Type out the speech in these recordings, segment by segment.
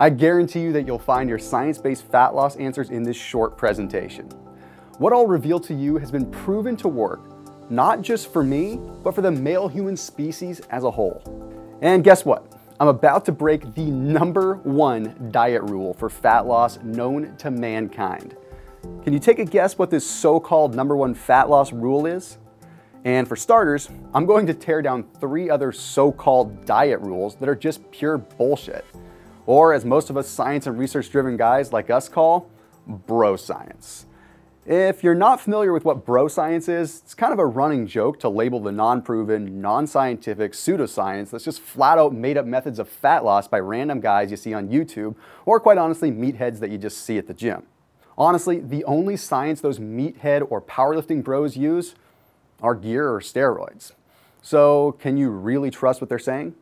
I guarantee you that you'll find your science-based fat loss answers in this short presentation. What I'll reveal to you has been proven to work, not just for me, but for the male human species as a whole. And guess what? I'm about to break the #1 diet rule for fat loss known to mankind. Can you take a guess what this so-called #1 fat loss rule is? And for starters, I'm going to tear down 3 other so-called diet rules that are just pure bullshit. Or as most of us science and research-driven guys like us call, bro science. If you're not familiar with what bro science is, it's kind of a running joke to label the non-proven, non-scientific pseudoscience that's just flat-out made-up methods of fat loss by random guys you see on YouTube, or quite honestly, meatheads that you just see at the gym. Honestly, the only science those meathead or powerlifting bros use are gear or steroids. So can you really trust what they're saying?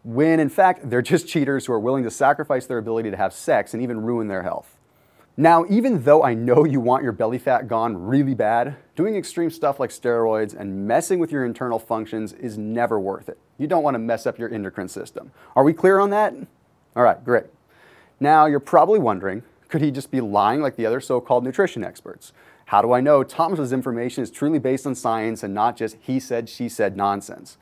When in fact, they're just cheaters who are willing to sacrifice their ability to have sex and even ruin their health. Now, even though I know you want your belly fat gone really bad, doing extreme stuff like steroids and messing with your internal functions is never worth it. You don't want to mess up your endocrine system. Are we clear on that? All right, great. Now, you're probably wondering, could he just be lying like the other so-called nutrition experts? How do I know Thomas's information is truly based on science and not just he said, she said nonsense?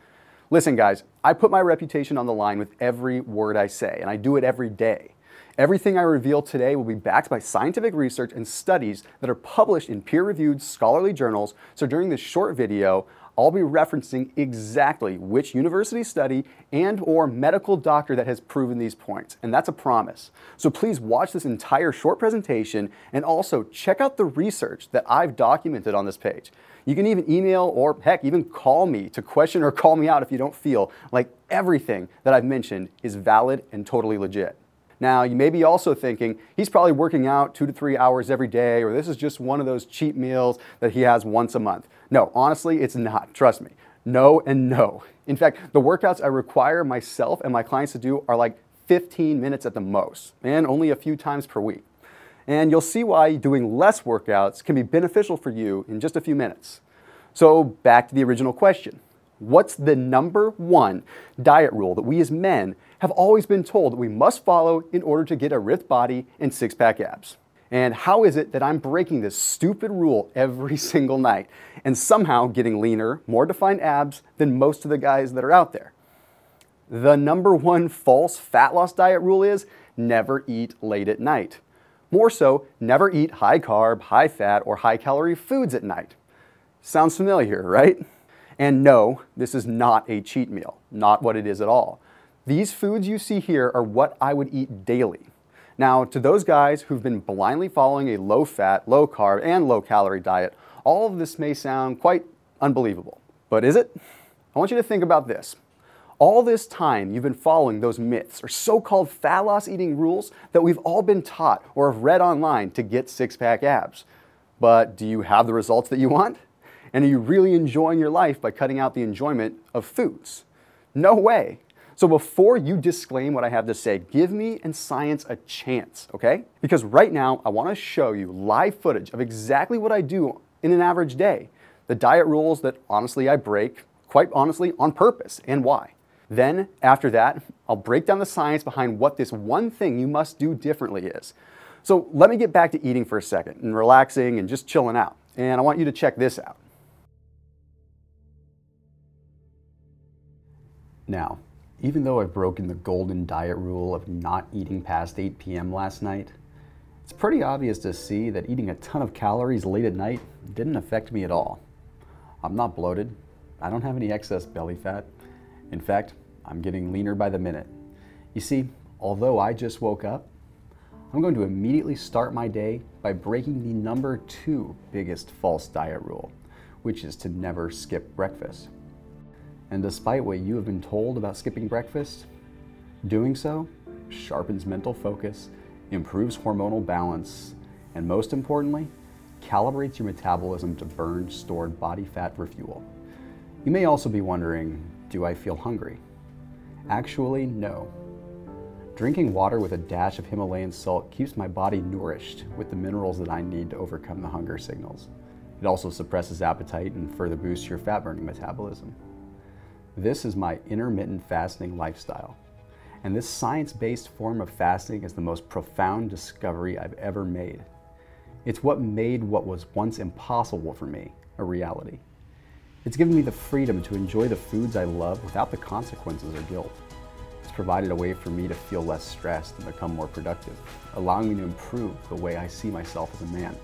Listen, guys, I put my reputation on the line with every word I say, and I do it every day. Everything I reveal today will be backed by scientific research and studies that are published in peer-reviewed scholarly journals, so during this short video, I'll be referencing exactly which university study and or medical doctor that has proven these points, and that's a promise. So please watch this entire short presentation and also check out the research that I've documented on this page. You can even email or heck, even call me to question or call me out if you don't feel like everything that I've mentioned is valid and totally legit. Now, you may be also thinking, he's probably working out 2 to 3 hours every day, or this is just one of those cheat meals that he has once a month. No, honestly, it's not. Trust me. No and no. In fact, the workouts I require myself and my clients to do are like 15 minutes at the most, and only a few times per week. And you'll see why doing less workouts can be beneficial for you in just a few minutes. So back to the original question. What's the #1 diet rule that we as men have always been told that we must follow in order to get a ripped body and six-pack abs? And how is it that I'm breaking this stupid rule every single night and somehow getting leaner, more defined abs than most of the guys that are out there? The #1 false fat loss diet rule is never eat late at night. More so, never eat high carb, high fat, or high calorie foods at night. Sounds familiar, right? And no, this is not a cheat meal, not what it is at all. These foods you see here are what I would eat daily. Now, to those guys who've been blindly following a low-fat, low-carb, and low-calorie diet, all of this may sound quite unbelievable. But is it? I want you to think about this. All this time you've been following those myths or so-called fat loss eating rules that we've all been taught or have read online to get six-pack abs. But do you have the results that you want? And are you really enjoying your life by cutting out the enjoyment of foods? No way. So before you disclaim what I have to say, give me and science a chance, okay? Because right now, I want to show you live footage of exactly what I do in an average day. The diet rules that honestly I break, quite honestly, on purpose, and why. Then, after that, I'll break down the science behind what this one thing you must do differently is. So let me get back to eating for a second and relaxing and just chilling out. And I want you to check this out. Now, even though I've broken the golden diet rule of not eating past 8 p.m. last night, it's pretty obvious to see that eating a ton of calories late at night didn't affect me at all. I'm not bloated. I don't have any excess belly fat. In fact, I'm getting leaner by the minute. You see, although I just woke up, I'm going to immediately start my day by breaking the #2 biggest false diet rule, which is to never skip breakfast. And despite what you have been told about skipping breakfast, doing so sharpens mental focus, improves hormonal balance, and most importantly, calibrates your metabolism to burn stored body fat for fuel. You may also be wondering, do I feel hungry? Actually, no. Drinking water with a dash of Himalayan salt keeps my body nourished with the minerals that I need to overcome the hunger signals. It also suppresses appetite and further boosts your fat-burning metabolism. This is my intermittent fasting lifestyle, And this science-based form of fasting is the most profound discovery I've ever made. It's what made what was once impossible for me a reality. It's given me the freedom to enjoy the foods I love without the consequences or guilt. It's provided a way for me to feel less stressed and become more productive, allowing me to improve the way I see myself as a man.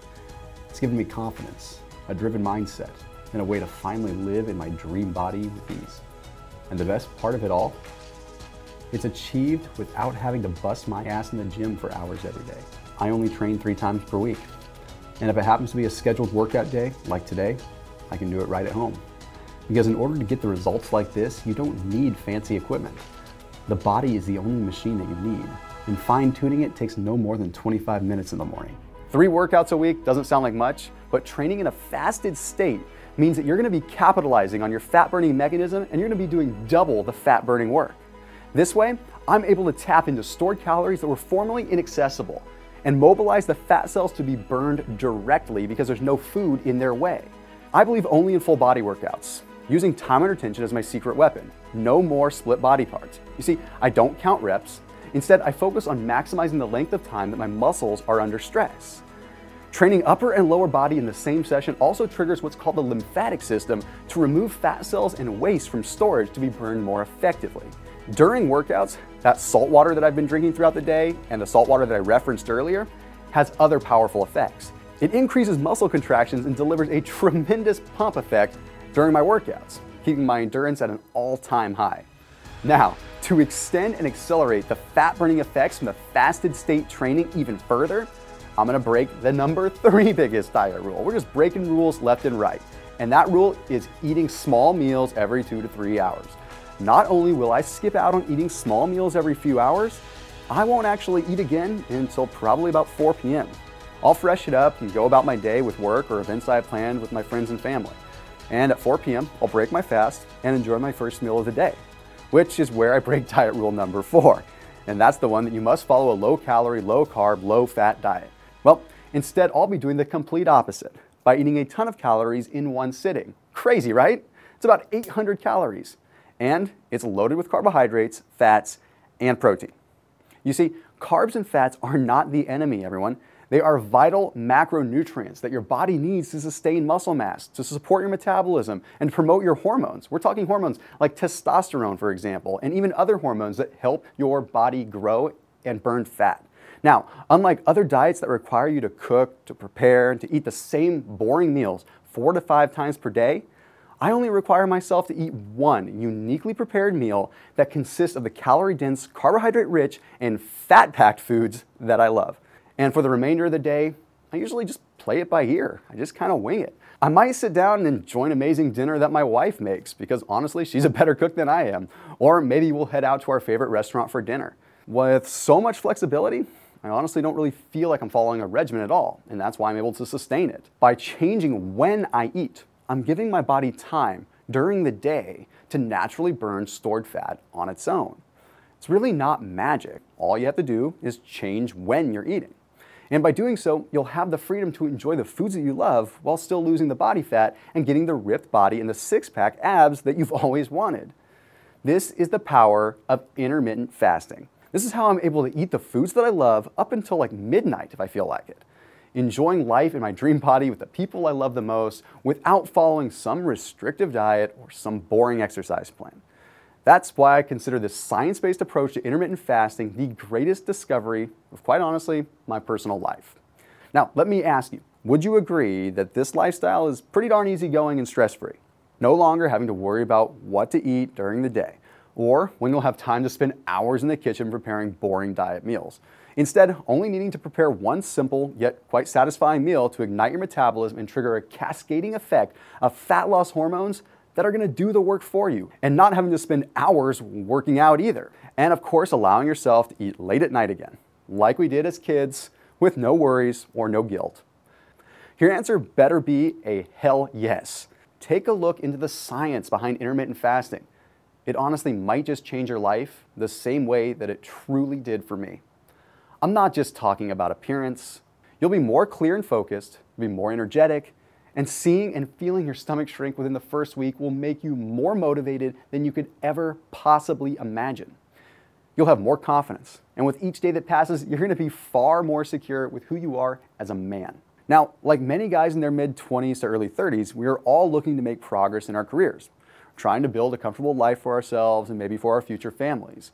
It's given me confidence, a driven mindset, and a way to finally live in my dream body with ease. And the best part of it all? It's achieved without having to bust my ass in the gym for hours every day. I only train 3 times per week. And if it happens to be a scheduled workout day, like today, I can do it right at home. Because in order to get the results like this, you don't need fancy equipment. The body is the only machine that you need, and fine-tuning it takes no more than 25 minutes in the morning. 3 workouts a week doesn't sound like much, but training in a fasted state means that you're gonna be capitalizing on your fat-burning mechanism, and you're gonna be doing double the fat-burning work. This way, I'm able to tap into stored calories that were formerly inaccessible and mobilize the fat cells to be burned directly because there's no food in their way. I believe only in full body workouts, using time under tension as my secret weapon. No more split body parts. You see, I don't count reps. Instead, I focus on maximizing the length of time that my muscles are under stress. Training upper and lower body in the same session also triggers what's called the lymphatic system to remove fat cells and waste from storage to be burned more effectively. During workouts, that salt water that I've been drinking throughout the day and the salt water that I referenced earlier has other powerful effects. It increases muscle contractions and delivers a tremendous pump effect during my workouts, keeping my endurance at an all-time high. Now, to extend and accelerate the fat-burning effects from the fasted state training even further, I'm gonna break the number 3 biggest diet rule. We're just breaking rules left and right. And that rule is eating small meals every 2 to 3 hours. Not only will I skip out on eating small meals every few hours, I won't actually eat again until probably about 4 p.m. I'll fresh it up and go about my day with work or events I have planned with my friends and family. And at 4 p.m., I'll break my fast and enjoy my first meal of the day, which is where I break diet rule number 4. And that's the one that you must follow a low-calorie, low-carb, low-fat diet. Well, instead, I'll be doing the complete opposite by eating a ton of calories in one sitting. Crazy, right? It's about 800 calories. And it's loaded with carbohydrates, fats, and protein. You see, carbs and fats are not the enemy, everyone. They are vital macronutrients that your body needs to sustain muscle mass, to support your metabolism, and promote your hormones. We're talking hormones like testosterone, for example, and even other hormones that help your body grow and burn fat. Now, unlike other diets that require you to cook, to prepare, and to eat the same boring meals 4 to 5 times per day, I only require myself to eat one uniquely prepared meal that consists of the calorie-dense, carbohydrate-rich, and fat-packed foods that I love. And for the remainder of the day, I usually just play it by ear. I just kind of wing it. I might sit down and enjoy an amazing dinner that my wife makes because honestly, she's a better cook than I am. Or maybe we'll head out to our favorite restaurant for dinner. With so much flexibility, I honestly don't really feel like I'm following a regimen at all, and that's why I'm able to sustain it. By changing when I eat, I'm giving my body time during the day to naturally burn stored fat on its own. It's really not magic. All you have to do is change when you're eating. And by doing so, you'll have the freedom to enjoy the foods that you love while still losing the body fat and getting the ripped body and the six-pack abs that you've always wanted. This is the power of intermittent fasting. This is how I'm able to eat the foods that I love up until like midnight if I feel like it. Enjoying life in my dream body with the people I love the most without following some restrictive diet or some boring exercise plan. That's why I consider this science-based approach to intermittent fasting the greatest discovery of, quite honestly, my personal life. Now, let me ask you, would you agree that this lifestyle is pretty darn easygoing and stress-free? No longer having to worry about what to eat during the day, or when you'll have time to spend hours in the kitchen preparing boring diet meals. Instead, only needing to prepare one simple yet quite satisfying meal to ignite your metabolism and trigger a cascading effect of fat loss hormones that are going to do the work for you, and not having to spend hours working out either. And of course, allowing yourself to eat late at night again, like we did as kids, with no worries or no guilt. Your answer better be a hell yes. Take a look into the science behind intermittent fasting. It honestly might just change your life the same way that it truly did for me. I'm not just talking about appearance. You'll be more clear and focused, be more energetic, and seeing and feeling your stomach shrink within the first week will make you more motivated than you could ever possibly imagine. You'll have more confidence, and with each day that passes, you're going to be far more secure with who you are as a man. Now, like many guys in their mid-20s to early 30s, we are all looking to make progress in our careers, trying to build a comfortable life for ourselves and maybe for our future families.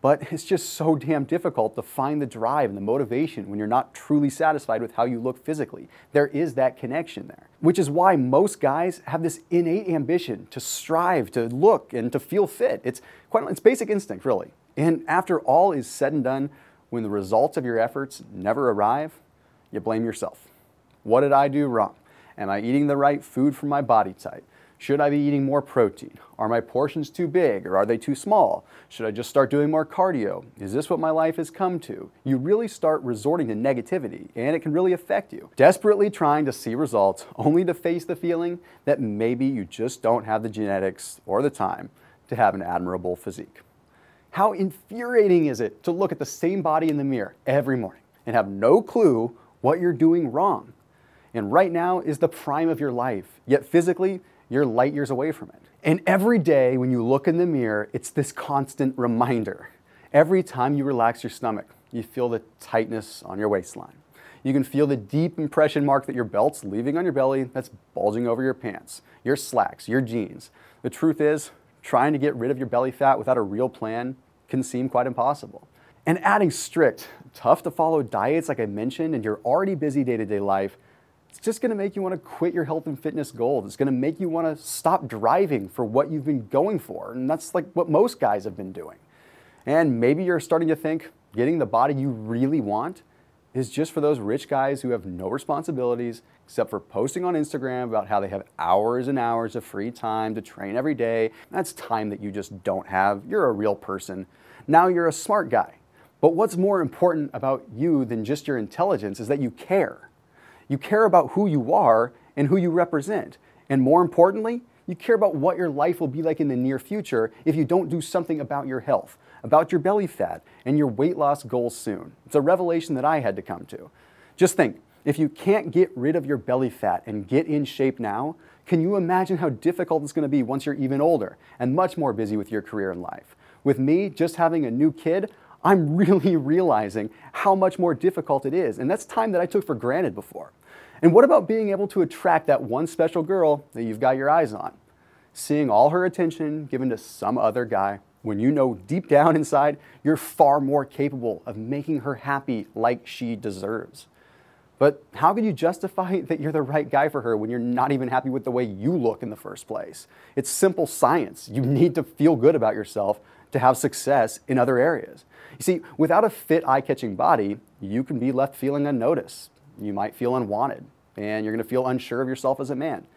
But it's just so damn difficult to find the drive and the motivation when you're not truly satisfied with how you look physically. There is that connection there, which is why most guys have this innate ambition to strive, to look, and to feel fit. It's basic instinct, really. And after all is said and done, when the results of your efforts never arrive, you blame yourself. What did I do wrong? Am I eating the right food for my body type? Should I be eating more protein? Are my portions too big or are they too small? Should I just start doing more cardio? Is this what my life has come to? You really start resorting to negativity, and it can really affect you. Desperately trying to see results only to face the feeling that maybe you just don't have the genetics or the time to have an admirable physique. How infuriating is it to look at the same body in the mirror every morning and have no clue what you're doing wrong? And right now is the prime of your life, yet physically, you're light years away from it. And every day when you look in the mirror, it's this constant reminder. Every time you relax your stomach, you feel the tightness on your waistline. You can feel the deep impression mark that your belt's leaving on your belly that's bulging over your pants, your slacks, your jeans. The truth is, trying to get rid of your belly fat without a real plan can seem quite impossible. And adding strict, tough to follow diets like I mentioned in your already busy day-to-day life, it's just going to make you want to quit your health and fitness goals. It's going to make you want to stop driving for what you've been going for. And that's like what most guys have been doing. And maybe you're starting to think getting the body you really want is just for those rich guys who have no responsibilities except for posting on Instagram about how they have hours and hours of free time to train every day. That's time that you just don't have. You're a real person. Now you're a smart guy. But what's more important about you than just your intelligence is that you care. You care about who you are and who you represent. And more importantly, you care about what your life will be like in the near future if you don't do something about your health, about your belly fat, and your weight loss goals soon. It's a revelation that I had to come to. Just think, if you can't get rid of your belly fat and get in shape now, can you imagine how difficult it's going to be once you're even older and much more busy with your career and life? With me just having a new kid, I'm really realizing how much more difficult it is. And that's time that I took for granted before. And what about being able to attract that one special girl that you've got your eyes on? Seeing all her attention given to some other guy when you know deep down inside you're far more capable of making her happy like she deserves. But how can you justify that you're the right guy for her when you're not even happy with the way you look in the first place? It's simple science. You need to feel good about yourself to have success in other areas. You see, without a fit, eye-catching body, you can be left feeling unnoticed. You might feel unwanted, and you're going to feel unsure of yourself as a man.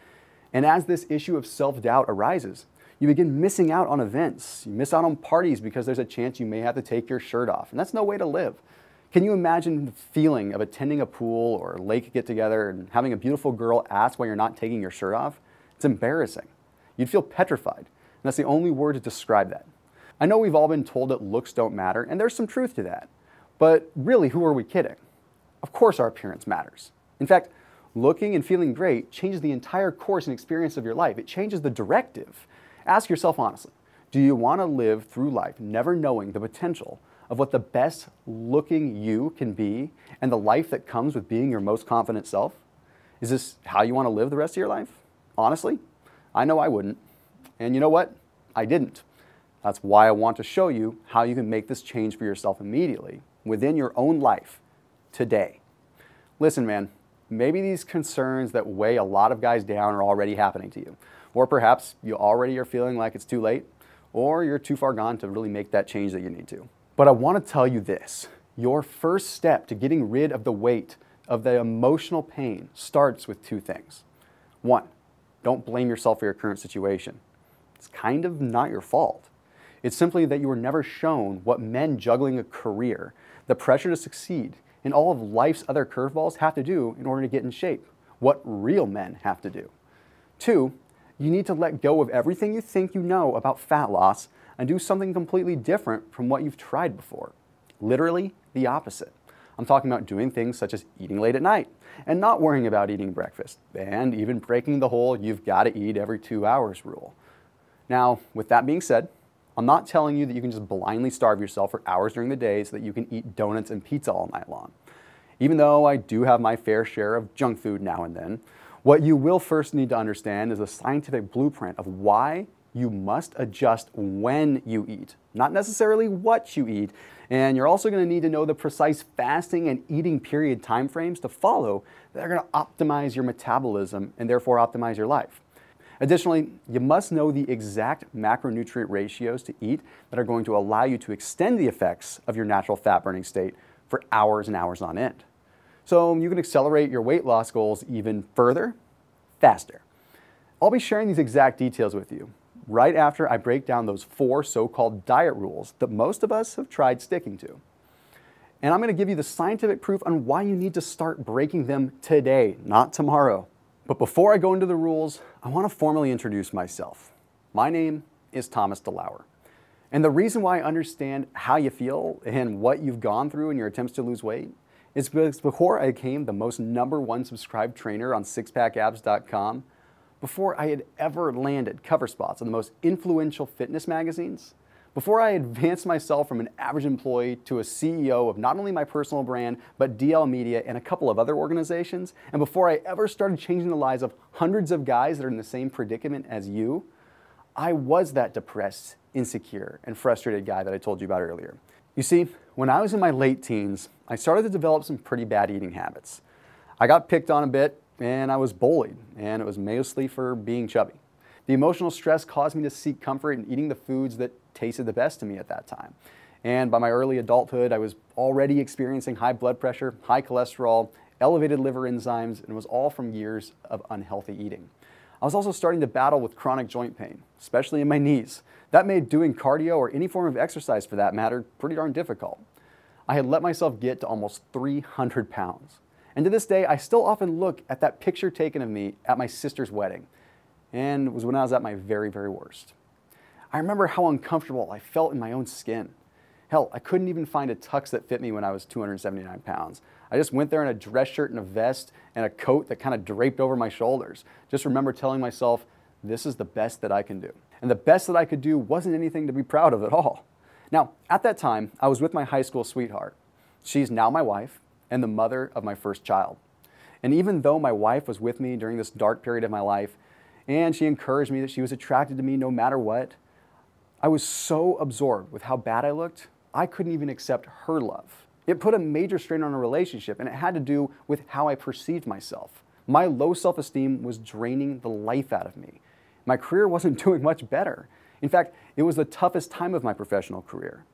And as this issue of self-doubt arises, you begin missing out on events. You miss out on parties because there's a chance you may have to take your shirt off, and that's no way to live. Can you imagine the feeling of attending a pool or a lake get-together and having a beautiful girl ask why you're not taking your shirt off? It's embarrassing. You'd feel petrified, and that's the only word to describe that. I know we've all been told that looks don't matter, and there's some truth to that. But really, who are we kidding? Of course our appearance matters. In fact, looking and feeling great changes the entire course and experience of your life. It changes the directive. Ask yourself honestly, do you want to live through life never knowing the potential of what the best looking you can be and the life that comes with being your most confident self? Is this how you want to live the rest of your life? Honestly, I know I wouldn't. And you know what? I didn't. That's why I want to show you how you can make this change for yourself immediately within your own life today. Listen, man, maybe these concerns that weigh a lot of guys down are already happening to you. Or perhaps you already are feeling like it's too late, or you're too far gone to really make that change that you need to. But I want to tell you this. Your first step to getting rid of the weight of the emotional pain starts with two things. One, don't blame yourself for your current situation. It's kind of not your fault. It's simply that you were never shown what men juggling a career, the pressure to succeed, and all of life's other curveballs have to do in order to get in shape. What real men have to do. Two, you need to let go of everything you think you know about fat loss and do something completely different from what you've tried before. Literally the opposite. I'm talking about doing things such as eating late at night and not worrying about eating breakfast, and even breaking the whole you've got to eat every 2 hours rule. Now, with that being said, I'm not telling you that you can just blindly starve yourself for hours during the day so that you can eat donuts and pizza all night long. Even though I do have my fair share of junk food now and then, what you will first need to understand is a scientific blueprint of why you must adjust when you eat, not necessarily what you eat. And you're also going to need to know the precise fasting and eating period timeframes to follow that are going to optimize your metabolism and therefore optimize your life. Additionally, you must know the exact macronutrient ratios to eat that are going to allow you to extend the effects of your natural fat burning state for hours and hours on end. So you can accelerate your weight loss goals even further, faster. I'll be sharing these exact details with you right after I break down those 4 so-called diet rules that most of us have tried sticking to. And I'm going to give you the scientific proof on why you need to start breaking them today, not tomorrow. But before I go into the rules, I want to formally introduce myself. My name is Thomas DeLauer. And the reason why I understand how you feel and what you've gone through in your attempts to lose weight is because before I became the most #1 subscribed trainer on SixPackAbs.com, before I had ever landed cover spots on the most influential fitness magazines, before I advanced myself from an average employee to a CEO of not only my personal brand, but DL Media and a couple of other organizations, and before I ever started changing the lives of hundreds of guys that are in the same predicament as you, I was that depressed, insecure, and frustrated guy that I told you about earlier. You see, when I was in my late teens, I started to develop some pretty bad eating habits. I got picked on a bit, and I was bullied, and it was mostly for being chubby. The emotional stress caused me to seek comfort in eating the foods that tasted the best to me at that time. And by my early adulthood, I was already experiencing high blood pressure, high cholesterol, elevated liver enzymes, and it was all from years of unhealthy eating. I was also starting to battle with chronic joint pain, especially in my knees. That made doing cardio or any form of exercise for that matter pretty darn difficult. I had let myself get to almost 300 pounds. And to this day, I still often look at that picture taken of me at my sister's wedding. And it was when I was at my very, very worst. I remember how uncomfortable I felt in my own skin. Hell, I couldn't even find a tux that fit me when I was 279 pounds. I just went there in a dress shirt and a vest and a coat that kind of draped over my shoulders. Just remember telling myself, this is the best that I can do. And the best that I could do wasn't anything to be proud of at all. Now, at that time, I was with my high school sweetheart. She's now my wife and the mother of my first child. And even though my wife was with me during this dark period of my life, and she encouraged me that she was attracted to me no matter what, I was so absorbed with how bad I looked, I couldn't even accept her love. It put a major strain on our relationship, and it had to do with how I perceived myself. My low self-esteem was draining the life out of me. My career wasn't doing much better. In fact, it was the toughest time of my professional career.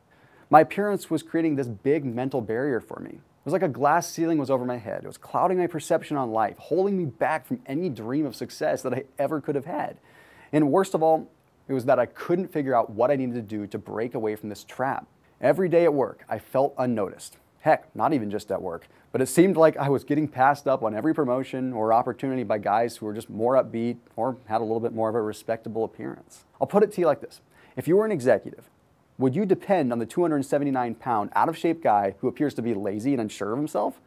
My appearance was creating this big mental barrier for me. It was like a glass ceiling was over my head. It was clouding my perception on life, holding me back from any dream of success that I ever could have had. And worst of all, it was that I couldn't figure out what I needed to do to break away from this trap. Every day at work, I felt unnoticed. Heck, not even just at work, but it seemed like I was getting passed up on every promotion or opportunity by guys who were just more upbeat or had a little bit more of a respectable appearance. I'll put it to you like this. If you were an executive, would you depend on the 279-pound, out-of-shape guy who appears to be lazy and unsure of himself?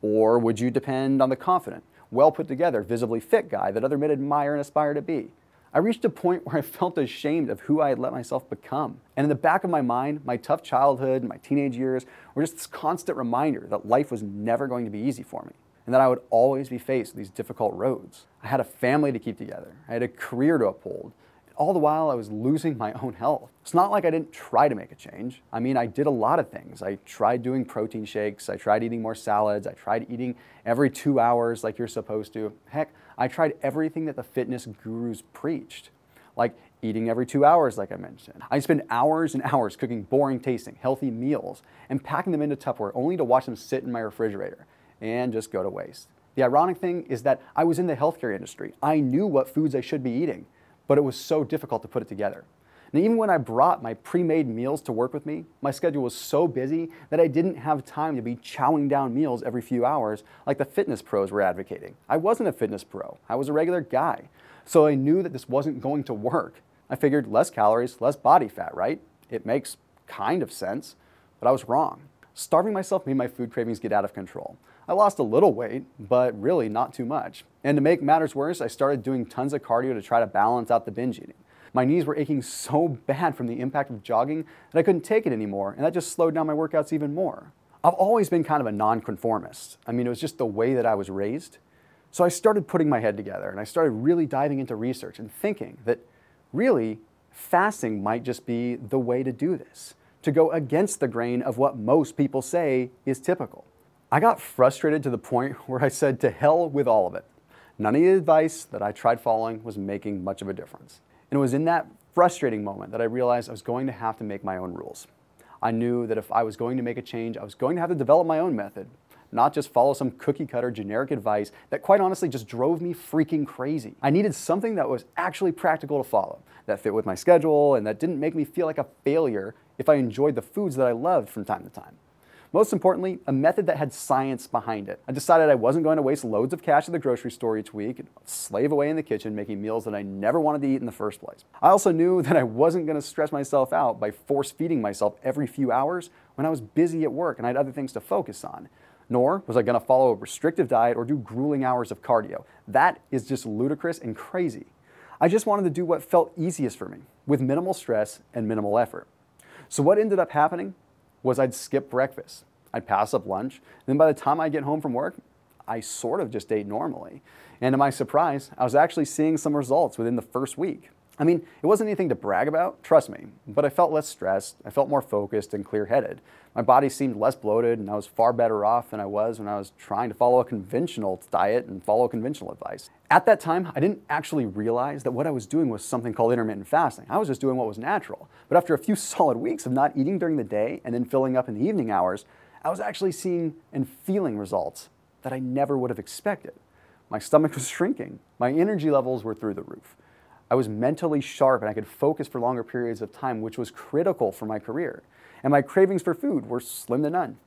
Or would you depend on the confident, well-put-together, visibly fit guy that other men admire and aspire to be? I reached a point where I felt ashamed of who I had let myself become. And in the back of my mind, my tough childhood and my teenage years were just this constant reminder that life was never going to be easy for me, and that I would always be faced with these difficult roads. I had a family to keep together. I had a career to uphold. All the while, I was losing my own health. It's not like I didn't try to make a change. I mean, I did a lot of things. I tried doing protein shakes. I tried eating more salads. I tried eating every 2 hours like you're supposed to. Heck, I tried everything that the fitness gurus preached, like eating every 2 hours, like I mentioned. I spent hours and hours cooking boring tasting, healthy meals and packing them into Tupperware only to watch them sit in my refrigerator and just go to waste. The ironic thing is that I was in the healthcare industry. I knew what foods I should be eating, but it was so difficult to put it together. And even when I brought my pre-made meals to work with me, my schedule was so busy that I didn't have time to be chowing down meals every few hours like the fitness pros were advocating. I wasn't a fitness pro. I was a regular guy. So I knew that this wasn't going to work. I figured less calories, less body fat, right? It makes kind of sense, but I was wrong. Starving myself made my food cravings get out of control. I lost a little weight, but really not too much. And to make matters worse, I started doing tons of cardio to try to balance out the binge eating. My knees were aching so bad from the impact of jogging that I couldn't take it anymore, and that just slowed down my workouts even more. I've always been kind of a nonconformist. I mean, it was just the way that I was raised. So I started putting my head together, and I started really diving into research and thinking that really fasting might just be the way to do this, to go against the grain of what most people say is typical. I got frustrated to the point where I said to hell with all of it. None of the advice that I tried following was making much of a difference. And it was in that frustrating moment that I realized I was going to have to make my own rules. I knew that if I was going to make a change, I was going to have to develop my own method, not just follow some cookie cutter generic advice that quite honestly just drove me freaking crazy. I needed something that was actually practical to follow, that fit with my schedule, and that didn't make me feel like a failure if I enjoyed the foods that I loved from time to time. Most importantly, a method that had science behind it. I decided I wasn't going to waste loads of cash at the grocery store each week and slave away in the kitchen making meals that I never wanted to eat in the first place. I also knew that I wasn't going to stress myself out by force feeding myself every few hours when I was busy at work and I had other things to focus on. Nor was I going to follow a restrictive diet or do grueling hours of cardio. That is just ludicrous and crazy. I just wanted to do what felt easiest for me, with minimal stress and minimal effort. So what ended up happening was I'd skip breakfast. I'd pass up lunch. And then by the time I get home from work, I sort of just ate normally. And to my surprise, I was actually seeing some results within the first week. I mean, it wasn't anything to brag about, trust me, but I felt less stressed, I felt more focused and clear-headed. My body seemed less bloated, and I was far better off than I was when I was trying to follow a conventional diet and follow conventional advice. At that time, I didn't actually realize that what I was doing was something called intermittent fasting. I was just doing what was natural. But after a few solid weeks of not eating during the day and then filling up in the evening hours, I was actually seeing and feeling results that I never would have expected. My stomach was shrinking. My energy levels were through the roof. I was mentally sharp and I could focus for longer periods of time, which was critical for my career. And my cravings for food were slim to none.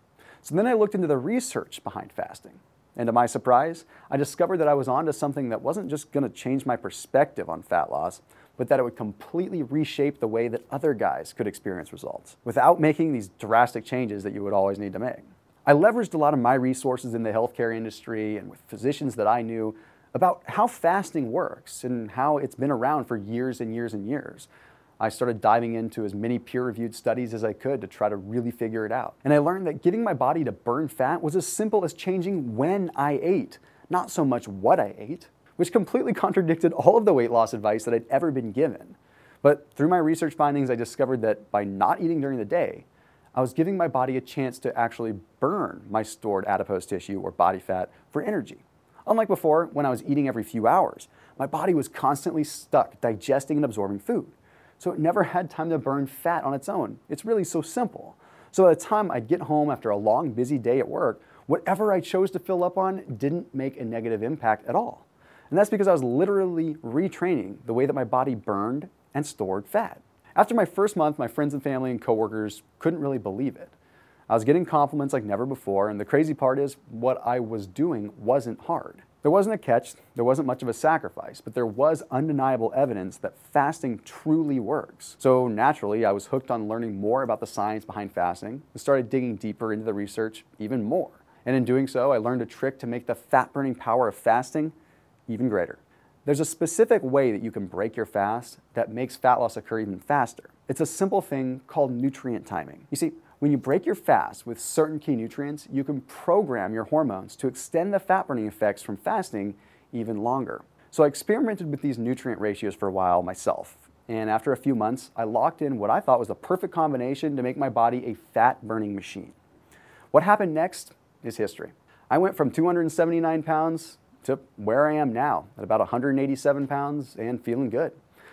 So then I looked into the research behind fasting. And to my surprise, I discovered that I was onto something that wasn't just going to change my perspective on fat loss, but that it would completely reshape the way that other guys could experience results without making these drastic changes that you would always need to make. I leveraged a lot of my resources in the healthcare industry and with physicians that I knew about how fasting works and how it's been around for years and years and years. I started diving into as many peer-reviewed studies as I could to try to really figure it out. And I learned that getting my body to burn fat was as simple as changing when I ate, not so much what I ate, which completely contradicted all of the weight loss advice that I'd ever been given. But through my research findings, I discovered that by not eating during the day, I was giving my body a chance to actually burn my stored adipose tissue or body fat for energy. Unlike before, when I was eating every few hours, my body was constantly stuck digesting and absorbing food. So it never had time to burn fat on its own. It's really so simple. So by the time I'd get home after a long, busy day at work, whatever I chose to fill up on didn't make a negative impact at all. And that's because I was literally retraining the way that my body burned and stored fat. After my first month, my friends and family and coworkers couldn't really believe it. I was getting compliments like never before, and the crazy part is what I was doing wasn't hard. There wasn't a catch, there wasn't much of a sacrifice, but there was undeniable evidence that fasting truly works. So naturally, I was hooked on learning more about the science behind fasting and started digging deeper into the research even more. And in doing so, I learned a trick to make the fat-burning power of fasting even greater. There's a specific way that you can break your fast that makes fat loss occur even faster. It's a simple thing called nutrient timing. You see, when you break your fast with certain key nutrients, you can program your hormones to extend the fat-burning effects from fasting even longer. So I experimented with these nutrient ratios for a while myself, and after a few months, I locked in what I thought was the perfect combination to make my body a fat-burning machine. What happened next is history. I went from 279 pounds to where I am now, at about 187 pounds and feeling good.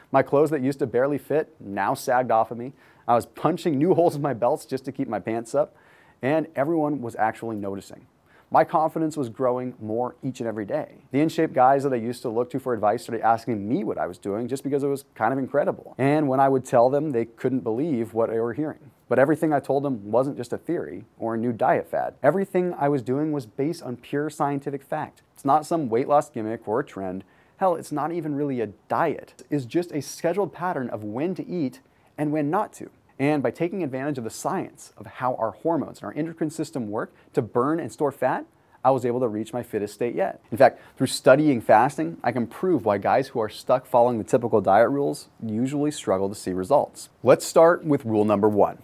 My clothes that used to barely fit now sagged off of me. I was punching new holes in my belts just to keep my pants up, and everyone was actually noticing. My confidence was growing more each and every day. The in-shape guys that I used to look to for advice started asking me what I was doing just because it was kind of incredible. And when I would tell them, they couldn't believe what they were hearing. But everything I told them wasn't just a theory or a new diet fad. Everything I was doing was based on pure scientific fact. It's not some weight loss gimmick or a trend. Hell, it's not even really a diet. It's just a scheduled pattern of when to eat and when not to. And by taking advantage of the science of how our hormones and our endocrine system work to burn and store fat, I was able to reach my fittest state yet. In fact, through studying fasting, I can prove why guys who are stuck following the typical diet rules usually struggle to see results. Let's start with rule number 1.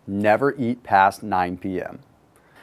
Never eat past 9 p.m.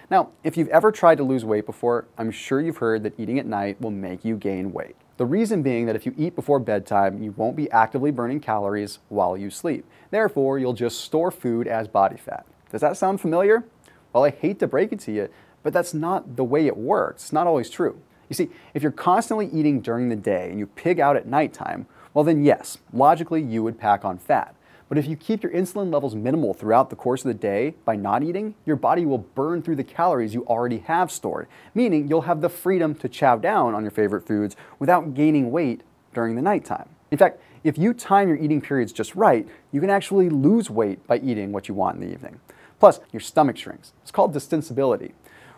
Now, if you've ever tried to lose weight before, I'm sure you've heard that eating at night will make you gain weight. The reason being that if you eat before bedtime, you won't be actively burning calories while you sleep. Therefore, you'll just store food as body fat. Does that sound familiar? Well, I hate to break it to you, but that's not the way it works. It's not always true. You see, if you're constantly eating during the day and you pig out at nighttime, well then yes, logically you would pack on fat. But if you keep your insulin levels minimal throughout the course of the day by not eating, your body will burn through the calories you already have stored, meaning you'll have the freedom to chow down on your favorite foods without gaining weight during the nighttime. In fact, if you time your eating periods just right, you can actually lose weight by eating what you want in the evening. Plus, your stomach shrinks. It's called distensibility,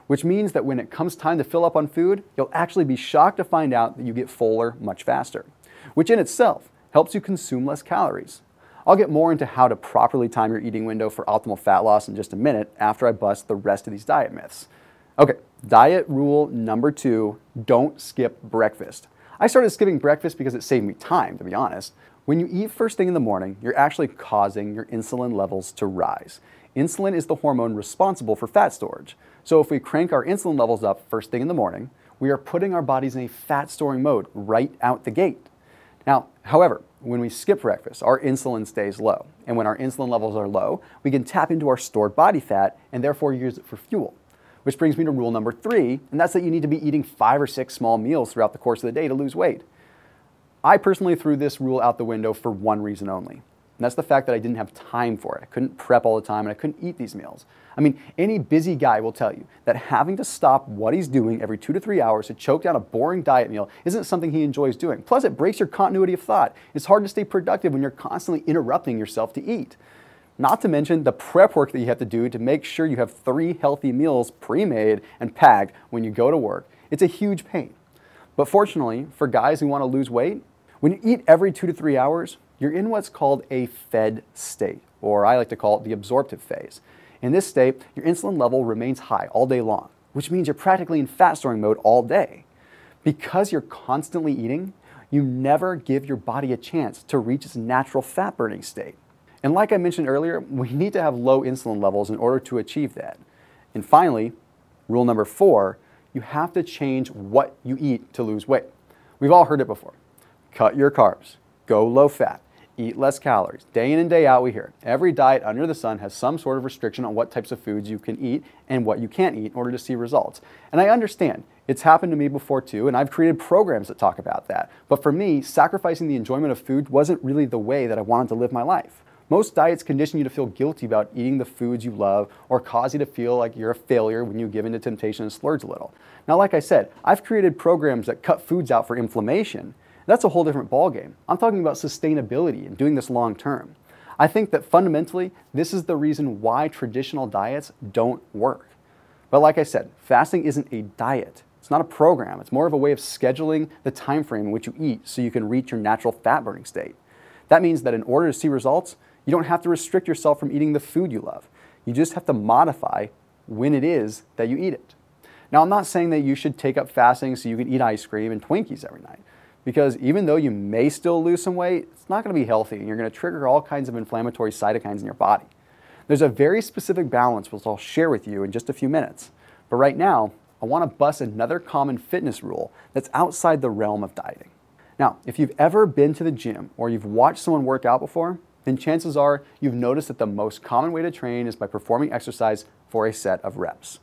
which means that when it comes time to fill up on food, you'll actually be shocked to find out that you get fuller much faster, which in itself helps you consume less calories. I'll get more into how to properly time your eating window for optimal fat loss in just a minute after I bust the rest of these diet myths. Okay, diet rule number 2, don't skip breakfast. I started skipping breakfast because it saved me time, to be honest. When you eat first thing in the morning, you're actually causing your insulin levels to rise. Insulin is the hormone responsible for fat storage. So if we crank our insulin levels up first thing in the morning, we are putting our bodies in a fat storing mode right out the gate. Now, however, when we skip breakfast, our insulin stays low. And when our insulin levels are low, we can tap into our stored body fat and therefore use it for fuel. Which brings me to rule number 3, and that's that you need to be eating 5 or 6 small meals throughout the course of the day to lose weight. I personally threw this rule out the window for one reason only. And that's the fact that I didn't have time for it. I couldn't prep all the time and I couldn't eat these meals. I mean, any busy guy will tell you that having to stop what he's doing every 2 to 3 hours to choke down a boring diet meal isn't something he enjoys doing. Plus, it breaks your continuity of thought. It's hard to stay productive when you're constantly interrupting yourself to eat. Not to mention the prep work that you have to do to make sure you have 3 healthy meals pre-made and packed when you go to work. It's a huge pain. But fortunately, for guys who want to lose weight, when you eat every 2 to 3 hours, you're in what's called a fed state, or I like to call it the absorptive phase. In this state, your insulin level remains high all day long, which means you're practically in fat storing mode all day. Because you're constantly eating, you never give your body a chance to reach its natural fat burning state. And like I mentioned earlier, we need to have low insulin levels in order to achieve that. And finally, rule number 4, you have to change what you eat to lose weight. We've all heard it before. Cut your carbs, go low fat, eat less calories. Day in and day out we hear it. Every diet under the sun has some sort of restriction on what types of foods you can eat and what you can't eat in order to see results. And I understand. It's happened to me before too, and I've created programs that talk about that. But for me, sacrificing the enjoyment of food wasn't really the way that I wanted to live my life. Most diets condition you to feel guilty about eating the foods you love or cause you to feel like you're a failure when you give in to temptation and splurge a little. Now, like I said, I've created programs that cut foods out for inflammation. That's a whole different ballgame. I'm talking about sustainability and doing this long term. I think that fundamentally, this is the reason why traditional diets don't work. But like I said, fasting isn't a diet. It's not a program. It's more of a way of scheduling the time frame in which you eat so you can reach your natural fat burning state. That means that in order to see results, you don't have to restrict yourself from eating the food you love. You just have to modify when it is that you eat it. Now, I'm not saying that you should take up fasting so you can eat ice cream and Twinkies every night. Because even though you may still lose some weight, it's not going to be healthy and you're going to trigger all kinds of inflammatory cytokines in your body. There's a very specific balance which I'll share with you in just a few minutes. But right now, I want to bust another common fitness rule that's outside the realm of dieting. Now, if you've ever been to the gym or you've watched someone work out before, then chances are you've noticed that the most common way to train is by performing exercise for a set of reps.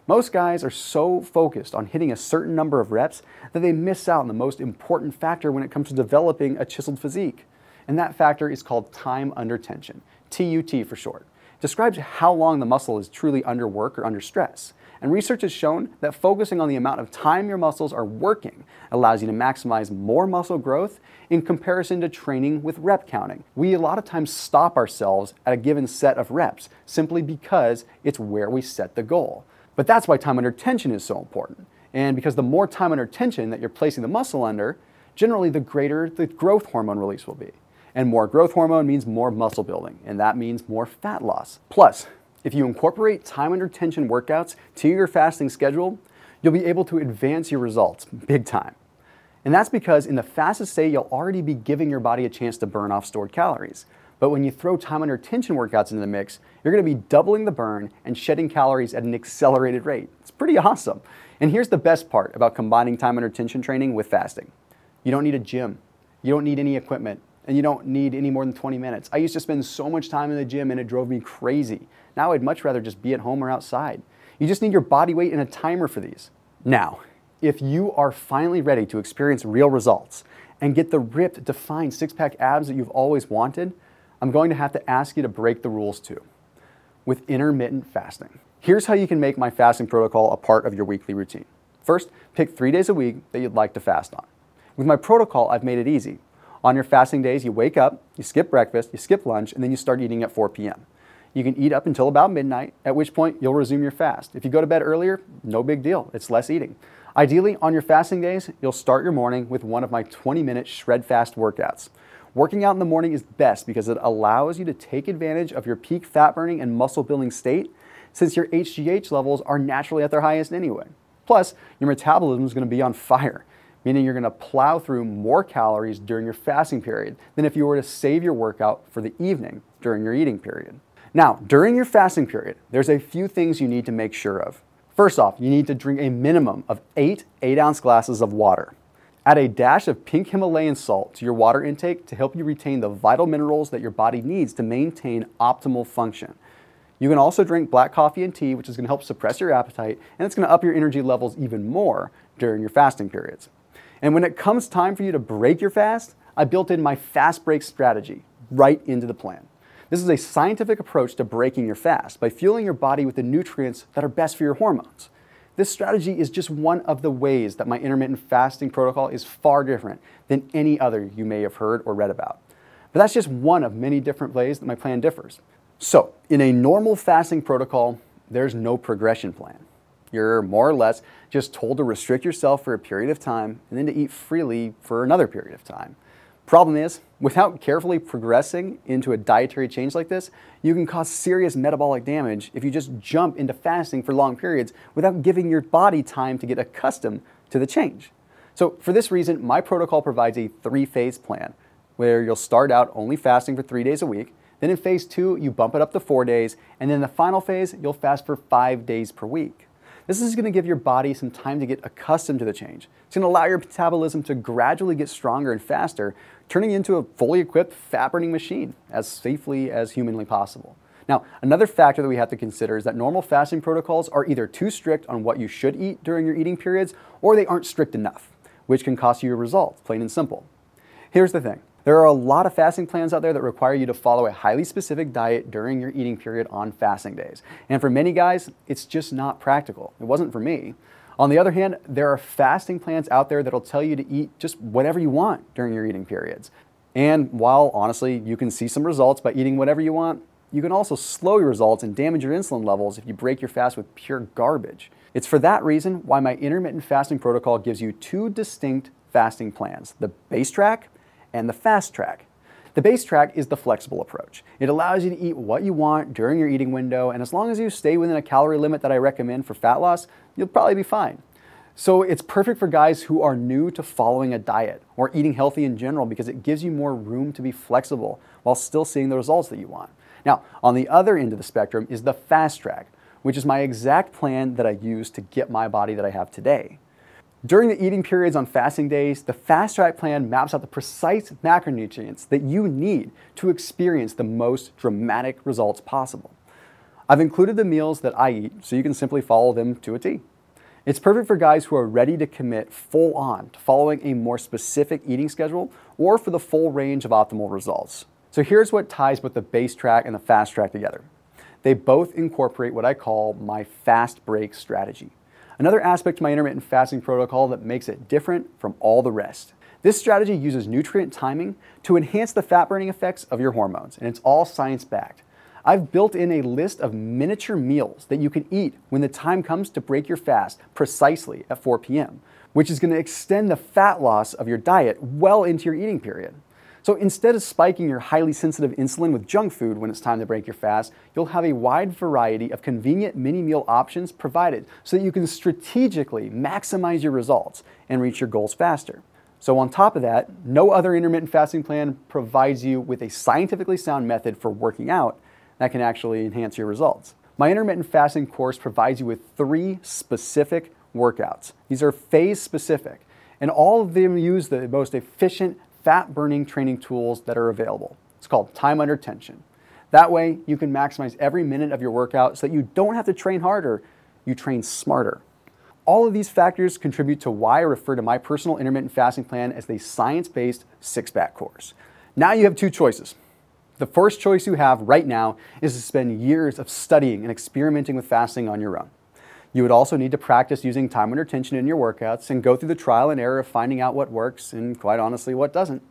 Most guys are so focused on hitting a certain number of reps that they miss out on the most important factor when it comes to developing a chiseled physique. And that factor is called time under tension, TUT for short. It describes how long the muscle is truly under work or under stress. And research has shown that focusing on the amount of time your muscles are working allows you to maximize more muscle growth in comparison to training with rep counting. We a lot of times stop ourselves at a given set of reps simply because it's where we set the goal. But that's why time under tension is so important. And because the more time under tension that you're placing the muscle under, generally the greater the growth hormone release will be. And more growth hormone means more muscle building, and that means more fat loss. Plus, if you incorporate time under tension workouts to your fasting schedule, you'll be able to advance your results big time. And that's because in the fastest state, you'll already be giving your body a chance to burn off stored calories. But when you throw time under tension workouts into the mix, you're going to be doubling the burn and shedding calories at an accelerated rate. It's pretty awesome. And here's the best part about combining time under tension training with fasting. You don't need a gym. You don't need any equipment. And you don't need any more than 20 minutes. I used to spend so much time in the gym and it drove me crazy. Now I'd much rather just be at home or outside. You just need your body weight and a timer for these. Now, if you are finally ready to experience real results and get the ripped, defined six-pack abs that you've always wanted, I'm going to have to ask you to break the rules too, with intermittent fasting. Here's how you can make my fasting protocol a part of your weekly routine. First, pick 3 days a week that you'd like to fast on. With my protocol, I've made it easy. On your fasting days, you wake up, you skip breakfast, you skip lunch, and then you start eating at 4 p.m. You can eat up until about midnight, at which point you'll resume your fast. If you go to bed earlier, no big deal, it's less eating. Ideally, on your fasting days, you'll start your morning with one of my 20-minute shred fast workouts. Working out in the morning is best because it allows you to take advantage of your peak fat burning and muscle building state, since your HGH levels are naturally at their highest anyway. Plus, your metabolism is going to be on fire, meaning you're going to plow through more calories during your fasting period than if you were to save your workout for the evening during your eating period. Now, during your fasting period, there's a few things you need to make sure of. First off, you need to drink a minimum of 8 8-ounce glasses of water. Add a dash of pink Himalayan salt to your water intake to help you retain the vital minerals that your body needs to maintain optimal function. You can also drink black coffee and tea, which is going to help suppress your appetite, and it's going to up your energy levels even more during your fasting periods. And when it comes time for you to break your fast, I built in my fast break strategy right into the plan. This is a scientific approach to breaking your fast by fueling your body with the nutrients that are best for your hormones. This strategy is just one of the ways that my intermittent fasting protocol is far different than any other you may have heard or read about. But that's just one of many different ways that my plan differs. So, in a normal fasting protocol, there's no progression plan. You're more or less just told to restrict yourself for a period of time and then to eat freely for another period of time. Problem is, without carefully progressing into a dietary change like this, you can cause serious metabolic damage if you just jump into fasting for long periods without giving your body time to get accustomed to the change. So for this reason, my protocol provides a 3-phase plan where you'll start out only fasting for 3 days a week. Then in phase 2, you bump it up to 4 days. And then in the final phase, you'll fast for 5 days per week. This is going to give your body some time to get accustomed to the change. It's going to allow your metabolism to gradually get stronger and faster, turning into a fully equipped fat-burning machine as safely as humanly possible. Now, another factor that we have to consider is that normal fasting protocols are either too strict on what you should eat during your eating periods, or they aren't strict enough, which can cost you your results, plain and simple. Here's the thing. There are a lot of fasting plans out there that require you to follow a highly specific diet during your eating period on fasting days. And for many guys, it's just not practical. It wasn't for me. On the other hand, there are fasting plans out there that'll tell you to eat just whatever you want during your eating periods. And while honestly, you can see some results by eating whatever you want, you can also slow your results and damage your insulin levels if you break your fast with pure garbage. It's for that reason why my intermittent fasting protocol gives you 2 distinct fasting plans, the base track and the fast track. The base track is the flexible approach. It allows you to eat what you want during your eating window, and as long as you stay within a calorie limit that I recommend for fat loss, you'll probably be fine. So it's perfect for guys who are new to following a diet or eating healthy in general because it gives you more room to be flexible while still seeing the results that you want. Now, on the other end of the spectrum is the fast track, which is my exact plan that I use to get my body that I have today. During the eating periods on fasting days, the fast track plan maps out the precise macronutrients that you need to experience the most dramatic results possible. I've included the meals that I eat so you can simply follow them to a T. It's perfect for guys who are ready to commit full on to following a more specific eating schedule or for the full range of optimal results. So here's what ties both the base track and the fast track together. They both incorporate what I call my fast break strategy. Another aspect to my intermittent fasting protocol that makes it different from all the rest. This strategy uses nutrient timing to enhance the fat burning effects of your hormones, and it's all science-backed. I've built in a list of miniature meals that you can eat when the time comes to break your fast precisely at 4 p.m., which is going to extend the fat loss of your diet well into your eating period. So instead of spiking your highly sensitive insulin with junk food when it's time to break your fast, you'll have a wide variety of convenient mini meal options provided so that you can strategically maximize your results and reach your goals faster. So on top of that, no other intermittent fasting plan provides you with a scientifically sound method for working out that can actually enhance your results. My intermittent fasting course provides you with 3 specific workouts. These are phase specific, and all of them use the most efficient fat-burning training tools that are available. It's called time under tension. That way, you can maximize every minute of your workout so that you don't have to train harder, you train smarter. All of these factors contribute to why I refer to my personal intermittent fasting plan as the science-based six-pack course. Now you have 2 choices. The first choice you have right now is to spend years of studying and experimenting with fasting on your own. You would also need to practice using time under tension in your workouts and go through the trial and error of finding out what works and, quite honestly, what doesn't.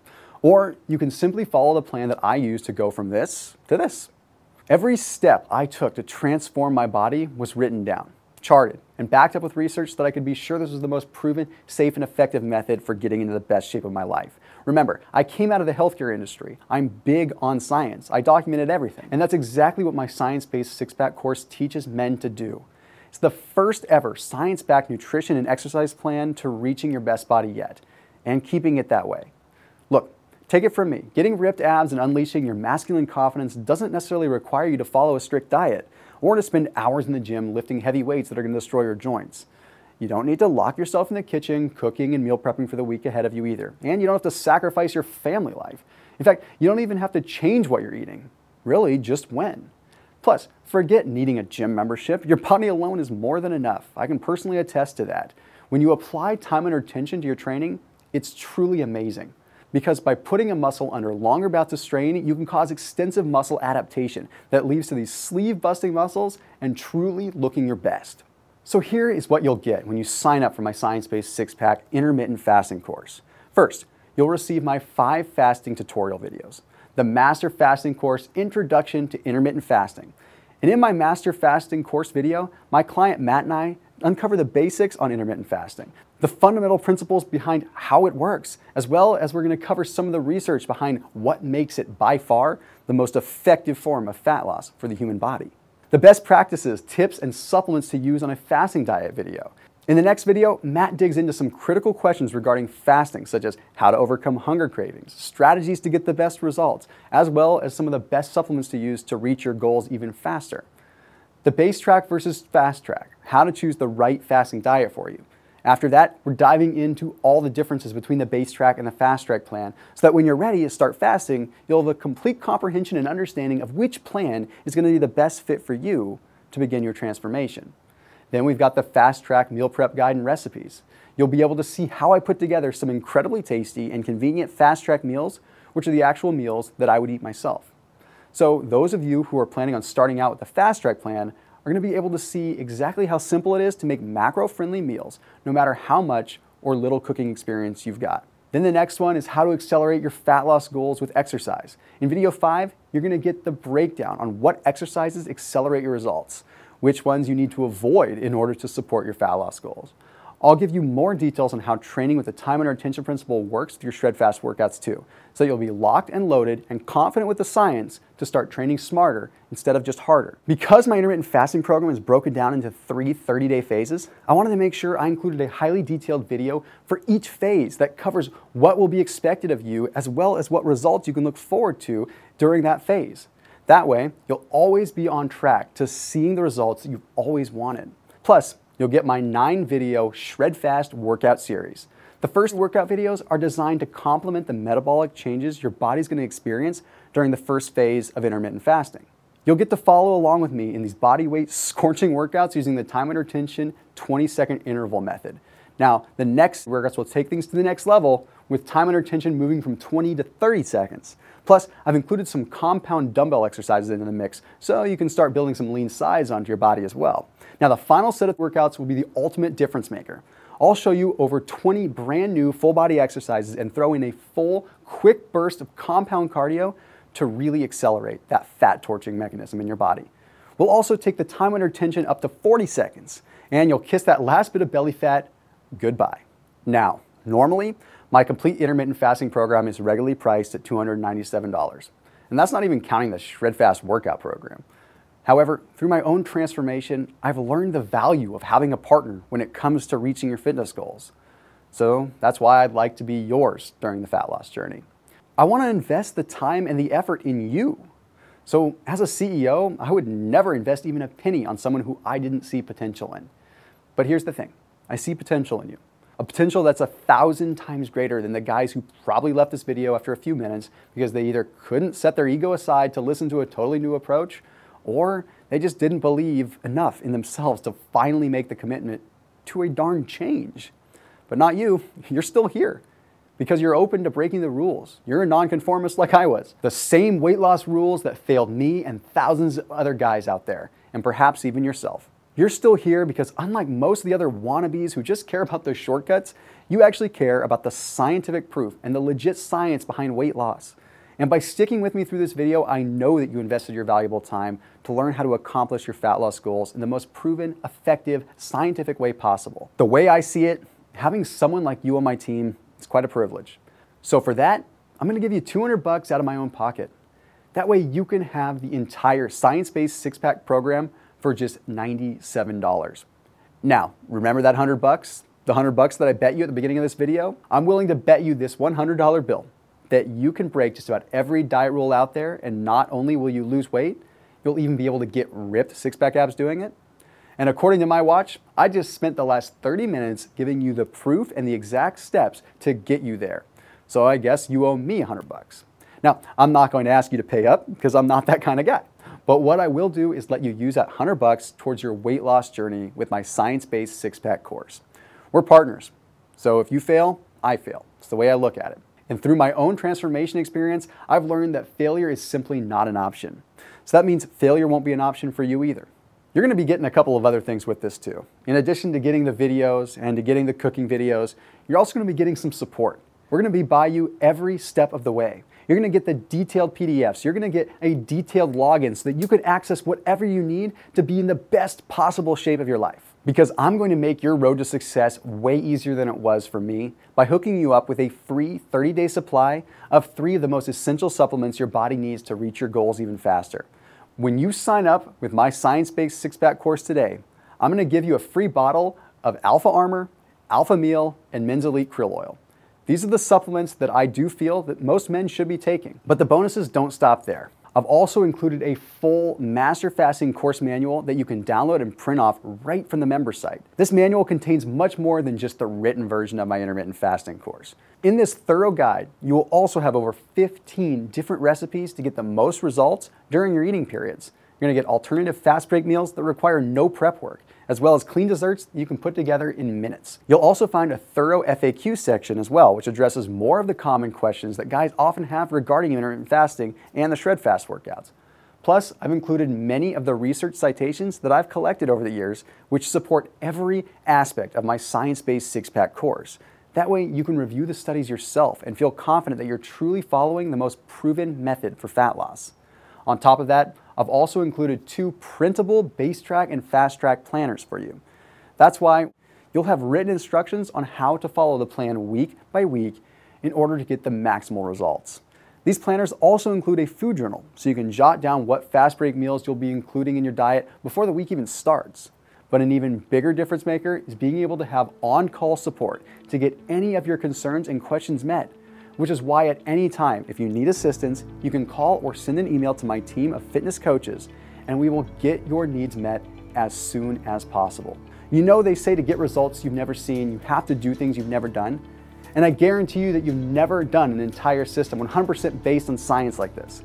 Or you can simply follow the plan that I use to go from this to this. Every step I took to transform my body was written down, charted, and backed up with research so that I could be sure this was the most proven, safe, and effective method for getting into the best shape of my life. Remember, I came out of the healthcare industry. I'm big on science. I documented everything. And that's exactly what my science-based six-pack course teaches men to do. It's the first ever science-backed nutrition and exercise plan to reaching your best body yet, and keeping it that way. Look, take it from me, getting ripped abs and unleashing your masculine confidence doesn't necessarily require you to follow a strict diet, or to spend hours in the gym lifting heavy weights that are going to destroy your joints. You don't need to lock yourself in the kitchen, cooking and meal prepping for the week ahead of you either. And you don't have to sacrifice your family life. In fact, you don't even have to change what you're eating. Really, just when. Plus, forget needing a gym membership. Your body alone is more than enough. I can personally attest to that. When you apply time under tension to your training, it's truly amazing. Because by putting a muscle under longer bouts of strain, you can cause extensive muscle adaptation that leads to these sleeve-busting muscles and truly looking your best. So here is what you'll get when you sign up for my science-based six-pack intermittent fasting course. First, you'll receive my 5 fasting tutorial videos, the Master Fasting Course Introduction to Intermittent Fasting. And in my Master Fasting Course video, my client Matt and I uncover the basics on intermittent fasting, the fundamental principles behind how it works, as well as we're going to cover some of the research behind what makes it by far the most effective form of fat loss for the human body. The best practices, tips, and supplements to use on a fasting diet video. In the next video, Matt digs into some critical questions regarding fasting, such as how to overcome hunger cravings, strategies to get the best results, as well as some of the best supplements to use to reach your goals even faster. The base track versus fast track, how to choose the right fasting diet for you. After that, we're diving into all the differences between the base track and the fast track plan so that when you're ready to start fasting, you'll have a complete comprehension and understanding of which plan is going to be the best fit for you to begin your transformation. Then we've got the fast track meal prep guide and recipes. You'll be able to see how I put together some incredibly tasty and convenient fast track meals, which are the actual meals that I would eat myself. So those of you who are planning on starting out with the fast track plan are going to be able to see exactly how simple it is to make macro-friendly meals, no matter how much or little cooking experience you've got. Then the next one is how to accelerate your fat loss goals with exercise. In video 5, you're going to get the breakdown on what exercises accelerate your results, which ones you need to avoid in order to support your fat loss goals. I'll give you more details on how training with the time under tension principle works with your Shred Fast workouts too, so you'll be locked and loaded and confident with the science to start training smarter instead of just harder. Because my intermittent fasting program is broken down into 3 30-day phases, I wanted to make sure I included a highly detailed video for each phase that covers what will be expected of you as well as what results you can look forward to during that phase. That way, you'll always be on track to seeing the results that you've always wanted. Plus, you'll get my 9-video Shred Fast workout series. The first workout videos are designed to complement the metabolic changes your body's going to experience during the first phase of intermittent fasting. You'll get to follow along with me in these body weight scorching workouts using the time under tension 20-second interval method. Now, the next workouts will take things to the next level with time under tension moving from 20 to 30 seconds. Plus, I've included some compound dumbbell exercises in the mix so you can start building some lean size onto your body as well. Now, the final set of workouts will be the ultimate difference maker. I'll show you over 20 brand new full body exercises and throw in a full, quick burst of compound cardio to really accelerate that fat torching mechanism in your body. We'll also take the time under tension up to 40 seconds, and you'll kiss that last bit of belly fat goodbye. Now, Normally, my complete intermittent fasting program is regularly priced at $297, and that's not even counting the Shred Fast workout program. However, through my own transformation, I've learned the value of having a partner when it comes to reaching your fitness goals. So that's why I'd like to be yours during the fat loss journey. I want to invest the time and the effort in you. So as a CEO, I would never invest even a penny on someone who I didn't see potential in. But here's the thing, I see potential in you. A potential that's 1,000 times greater than the guys who probably left this video after a few minutes because they either couldn't set their ego aside to listen to a totally new approach, or they just didn't believe enough in themselves to finally make the commitment to a darn change. But not you, you're still here because you're open to breaking the rules. You're a nonconformist like I was. The same weight loss rules that failed me and thousands of other guys out there, and perhaps even yourself. You're still here because unlike most of the other wannabes who just care about those shortcuts, you actually care about the scientific proof and the legit science behind weight loss. And by sticking with me through this video, I know that you invested your valuable time to learn how to accomplish your fat loss goals in the most proven, effective, scientific way possible. The way I see it, having someone like you on my team is quite a privilege. So for that, I'm gonna give you $200 out of my own pocket. That way you can have the entire science-based six-pack program for just $97. Now, remember that $100? The $100 that I bet you at the beginning of this video? I'm willing to bet you this $100 bill that you can break just about every diet rule out there, and not only will you lose weight, you'll even be able to get ripped six-pack abs doing it. And according to my watch, I just spent the last 30 minutes giving you the proof and the exact steps to get you there. So I guess you owe me $100. Now, I'm not going to ask you to pay up because I'm not that kind of guy. But what I will do is let you use that $100 towards your weight loss journey with my science-based six-pack course. We're partners. So if you fail, I fail. It's the way I look at it. And through my own transformation experience, I've learned that failure is simply not an option. So that means failure won't be an option for you either. You're going to be getting a couple of other things with this too. In addition to getting the videos and to getting the cooking videos, you're also going to be getting some support. We're going to be by you every step of the way. You're going to get the detailed PDFs. You're going to get a detailed login so that you can access whatever you need to be in the best possible shape of your life. Because I'm going to make your road to success way easier than it was for me by hooking you up with a free 30-day supply of 3 of the most essential supplements your body needs to reach your goals even faster. When you sign up with my science-based six-pack course today, I'm going to give you a free bottle of Alpha Armor, Alpha Meal, and Men's Elite Krill Oil. These are the supplements that I do feel that most men should be taking. But the bonuses don't stop there. I've also included a full Master Fasting course manual that you can download and print off right from the member site. This manual contains much more than just the written version of my intermittent fasting course. In this thorough guide, you will also have over 15 different recipes to get the most results during your eating periods. You're gonna get alternative fast break meals that require no prep work, as well as clean desserts that you can put together in minutes. You'll also find a thorough FAQ section as well, which addresses more of the common questions that guys often have regarding intermittent fasting and the Shred Fast workouts. Plus, I've included many of the research citations that I've collected over the years, which support every aspect of my science-based six-pack course. That way, you can review the studies yourself and feel confident that you're truly following the most proven method for fat loss. On top of that, I've also included 2 printable base track and fast track planners for you. That's why you'll have written instructions on how to follow the plan week by week in order to get the maximal results. These planners also include a food journal, so you can jot down what fast break meals you'll be including in your diet before the week even starts. But an even bigger difference maker is being able to have on-call support to get any of your concerns and questions met, which is why at any time, if you need assistance, you can call or send an email to my team of fitness coaches, and we will get your needs met as soon as possible. You know they say to get results you've never seen, you have to do things you've never done. And I guarantee you that you've never done an entire system 100% based on science like this.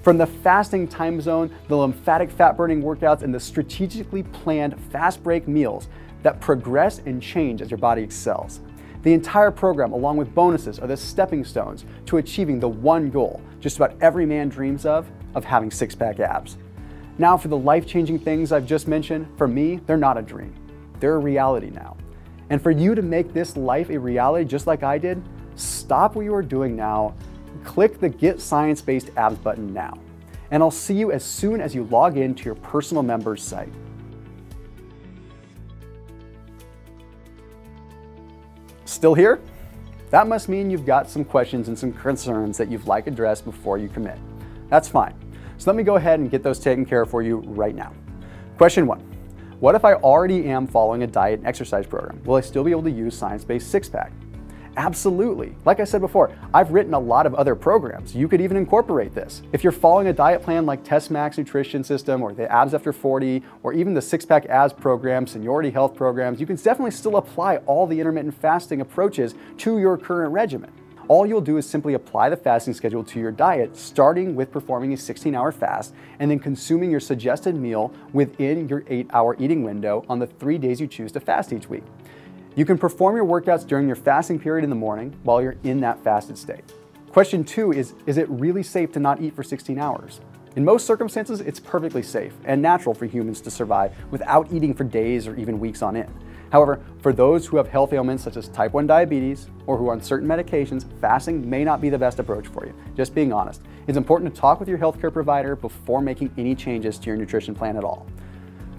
From the fasting time zone, the lymphatic fat burning workouts, and the strategically planned fast break meals that progress and change as your body excels. The entire program, along with bonuses, are the stepping stones to achieving the one goal just about every man dreams of having six-pack abs. Now for the life-changing things I've just mentioned, for me, they're not a dream. They're a reality now. And for you to make this life a reality just like I did, stop what you are doing now, click the Get Science-Based Abs button now. And I'll see you as soon as you log in to your personal members site. Still here? That must mean you've got some questions and some concerns that you'd like addressed before you commit. That's fine. So let me go ahead and get those taken care of for you right now. Question 1. What if I already am following a diet and exercise program? Will I still be able to use science-based six-pack? Absolutely. Like I said before, I've written a lot of other programs. You could even incorporate this. If you're following a diet plan like Test Max Nutrition System or the Abs After 40 or even the SixPack Abs program, Seniority Health programs, you can definitely still apply all the intermittent fasting approaches to your current regimen. All you'll do is simply apply the fasting schedule to your diet, starting with performing a 16-hour fast and then consuming your suggested meal within your 8-hour eating window on the 3 days you choose to fast each week. You can perform your workouts during your fasting period in the morning while you're in that fasted state. Question 2 is it really safe to not eat for 16 hours? In most circumstances, it's perfectly safe and natural for humans to survive without eating for days or even weeks on end. However, for those who have health ailments such as type 1 diabetes or who are on certain medications, fasting may not be the best approach for you. Just being honest. It's important to talk with your healthcare provider before making any changes to your nutrition plan at all.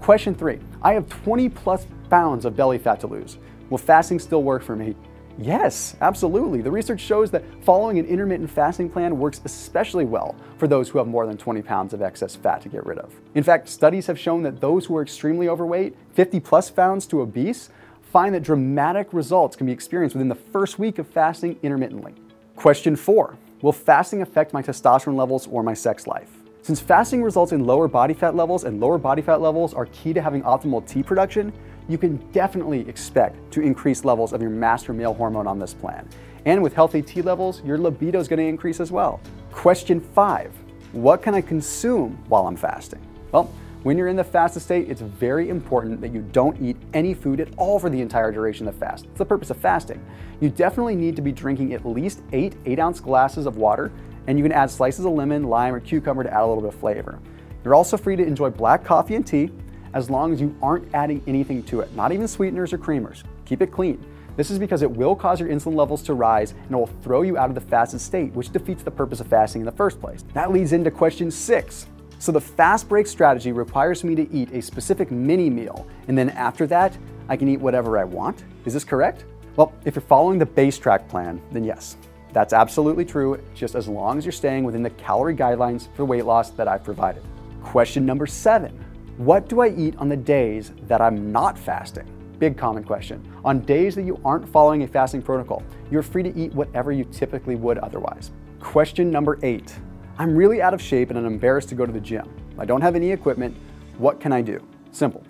Question 3. I have 20 plus pounds of belly fat to lose. Will fasting still work for me? Yes, absolutely. The research shows that following an intermittent fasting plan works especially well for those who have more than 20 pounds of excess fat to get rid of. In fact, studies have shown that those who are extremely overweight, 50 plus pounds to obese, find that dramatic results can be experienced within the first week of fasting intermittently. Question 4. Will fasting affect my testosterone levels or my sex life? Since fasting results in lower body fat levels and lower body fat levels are key to having optimal T production, you can definitely expect to increase levels of your master male hormone on this plan. And with healthy T levels, your libido is going to increase as well. Question 5. What can I consume while I'm fasting? Well, when you're in the fasted state, it's very important that you don't eat any food at all for the entire duration of the fast. It's the purpose of fasting. You definitely need to be drinking at least 8 8-ounce glasses of water, and you can add slices of lemon, lime, or cucumber to add a little bit of flavor. You're also free to enjoy black coffee and tea, as long as you aren't adding anything to it, not even sweeteners or creamers. Keep it clean. This is because it will cause your insulin levels to rise and it will throw you out of the fasted state, which defeats the purpose of fasting in the first place. That leads into question 6. So the fast break strategy requires me to eat a specific mini meal, and then after that, I can eat whatever I want? Is this correct? Well, if you're following the base track plan, then yes, that's absolutely true, just as long as you're staying within the calorie guidelines for weight loss that I've provided. Question number 7. What do I eat on the days that I'm not fasting? Big common question. On days that you aren't following a fasting protocol, you're free to eat whatever you typically would otherwise. Question number 8. I'm really out of shape and I'm embarrassed to go to the gym. I don't have any equipment. What can I do? Simple.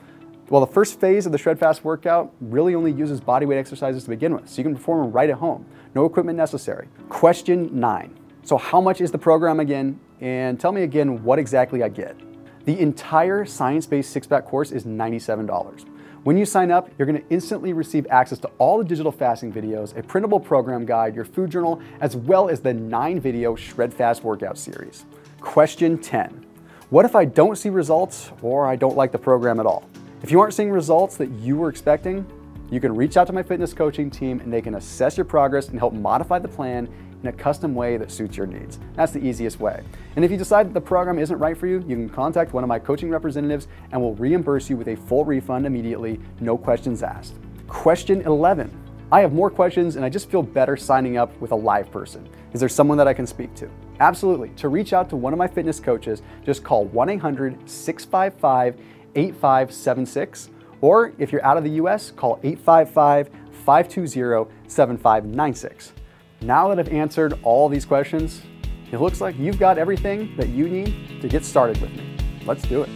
Well, the first phase of the Shred Fast workout really only uses bodyweight exercises to begin with, so you can perform them right at home. No equipment necessary. Question 9. So how much is the program again? And tell me again what exactly I get. The entire science-based six-pack course is $97. When you sign up, you're going to instantly receive access to all the digital fasting videos, a printable program guide, your food journal, as well as the 9-video Shred Fast workout series. Question 10. What if I don't see results or I don't like the program at all? If you aren't seeing results that you were expecting, you can reach out to my fitness coaching team and they can assess your progress and help modify the plan in a custom way that suits your needs. That's the easiest way. And if you decide that the program isn't right for you, you can contact one of my coaching representatives and we'll reimburse you with a full refund immediately, no questions asked. Question 11. I have more questions and I just feel better signing up with a live person. Is there someone that I can speak to? Absolutely. To reach out to one of my fitness coaches, just call 1-800-655-8576. Or if you're out of the US, call 855-520-7596. Now that I've answered all these questions, it looks like you've got everything that you need to get started with me. Let's do it.